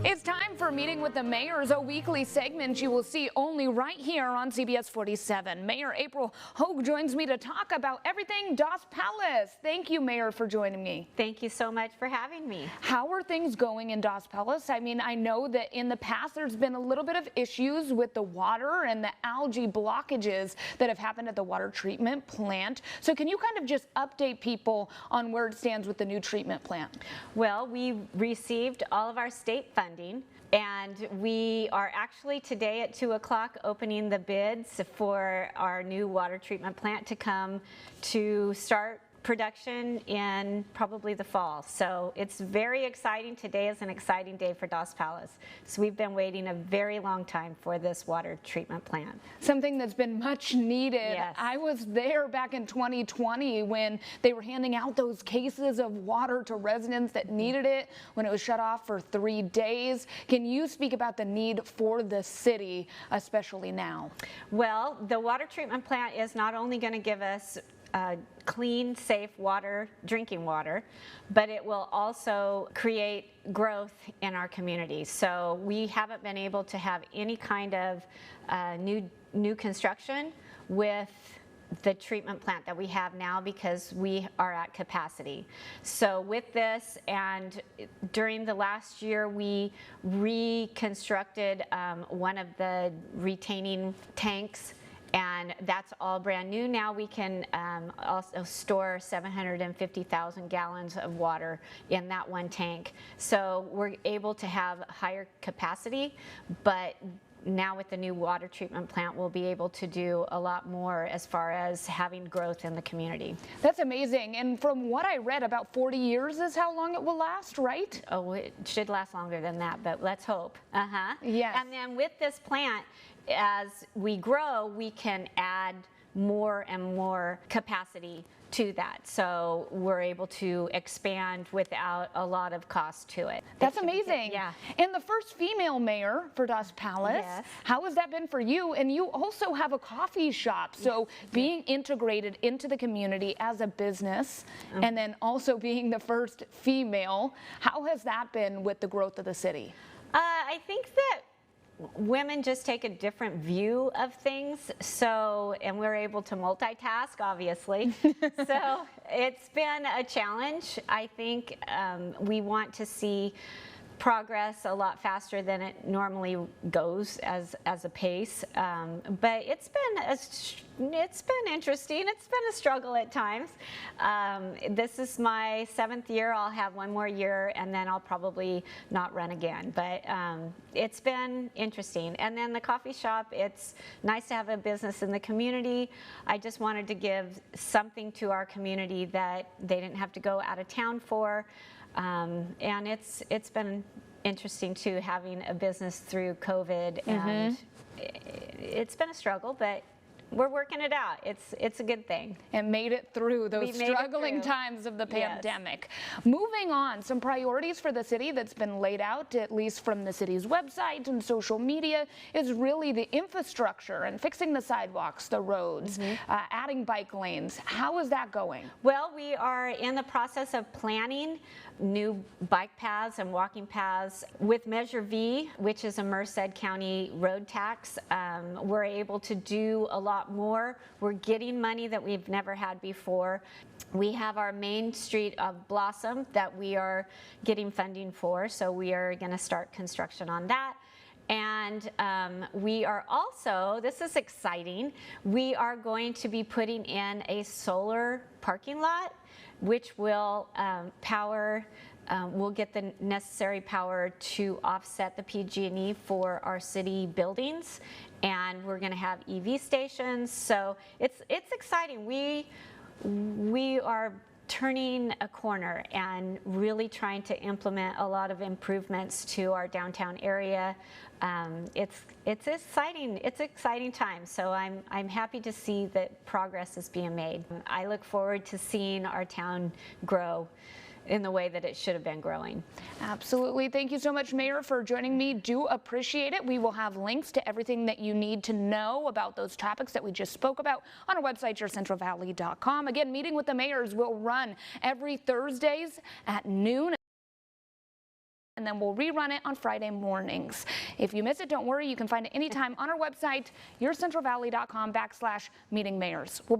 It's time for Meeting with the Mayors, a weekly segment you will see only right here on CBS 47. Mayor April Hogue joins me to talk about everything Dos Palace. Thank you, Mayor, for joining me. Thank you so much for having me. How are things going in Dos Palace? I mean, I know that in the past there's been a little bit of issues with the water and the algae blockages that have happened at the water treatment plant. So can you kind of just update people on where it stands with the new treatment plant? Well, we received all of our state funding, and we are actually today at 2 o'clock opening the bids for our new water treatment plant to come to start production in probably the fall. So it's very exciting. Today is an exciting day for Dos Palace. So we've been waiting a very long time for this water treatment plant. Something that's been much needed. Yes. I was there back in 2020 when they were handing out those cases of water to residents that needed it when it was shut off for 3 days. Can you speak about the need for the city, especially now? Well, the water treatment plant is not only going to give us clean, safe water, drinking water, but it will also create growth in our community. So we haven't been able to have any kind of new construction with the treatment plant that we have now because we are at capacity. So with this, and during the last year, we reconstructed one of the retaining tanks, and that's all brand new. Now we can also store 750,000 gallons of water in that one tank. So we're able to have higher capacity, but now with the new water treatment plant, we'll be able to do a lot more as far as having growth in the community. That's amazing. And from what I read, about 40 years is how long it will last, right? Oh, it should last longer than that, but let's hope. Yes. And then with this plant, as we grow, we can add more and more capacity to that. So we're able to expand without a lot of cost to it. That's amazing. Yeah. And the first female mayor for Dos Palace. Yes. How has that been for you? And you also have a coffee shop. So being integrated into the community as a business and then also being the first female, how has that been with the growth of the city? I think that women just take a different view of things, and we're able to multitask, obviously. So it's been a challenge. I think we want to see progress a lot faster than it normally goes as a pace, but it's been interesting. It's been a struggle at times. This is my 7th year. I'll have 1 more year, and then I'll probably not run again. But it's been interesting. And then the coffee shop. It's nice to have a business in the community. I just wanted to give something to our community that they didn't have to go out of town for. And it's been interesting too, having a business through COVID, and it's been a struggle, but we're working it out. It's a good thing. And made it through those struggling times of the pandemic. Moving on, some priorities for the city that's been laid out, at least from the city's website and social media, is really the infrastructure and fixing the sidewalks, the roads, adding bike lanes. How is that going? Well, we are in the process of planning new bike paths and walking paths with Measure V, which is a Merced County road tax. We're able to do a lot more. We're getting money that we've never had before. We have our main street of Blossom that we are getting funding for, so we are going to start construction on that. And we are also, this is exciting, we are going to be putting in a solar parking lot, which will we'll get the necessary power to offset the PG&E for our city buildings, and we're going to have EV stations. So it's exciting. We are turning a corner and really trying to implement a lot of improvements to our downtown area. It's exciting. It's exciting time. So I'm happy to see that progress is being made. I look forward to seeing our town grow in the way that it should have been growing. Absolutely. Thank you so much, Mayor, for joining me. Do appreciate it. We will have links to everything that you need to know about those topics that we just spoke about on our website, yourcentralvalley.com. Again, Meeting with the Mayors will run every Thursdays at noon. and then we'll rerun it on Friday mornings. If you miss it, don't worry. You can find it anytime on our website, yourcentralvalley.com/meetingmayors. We'll be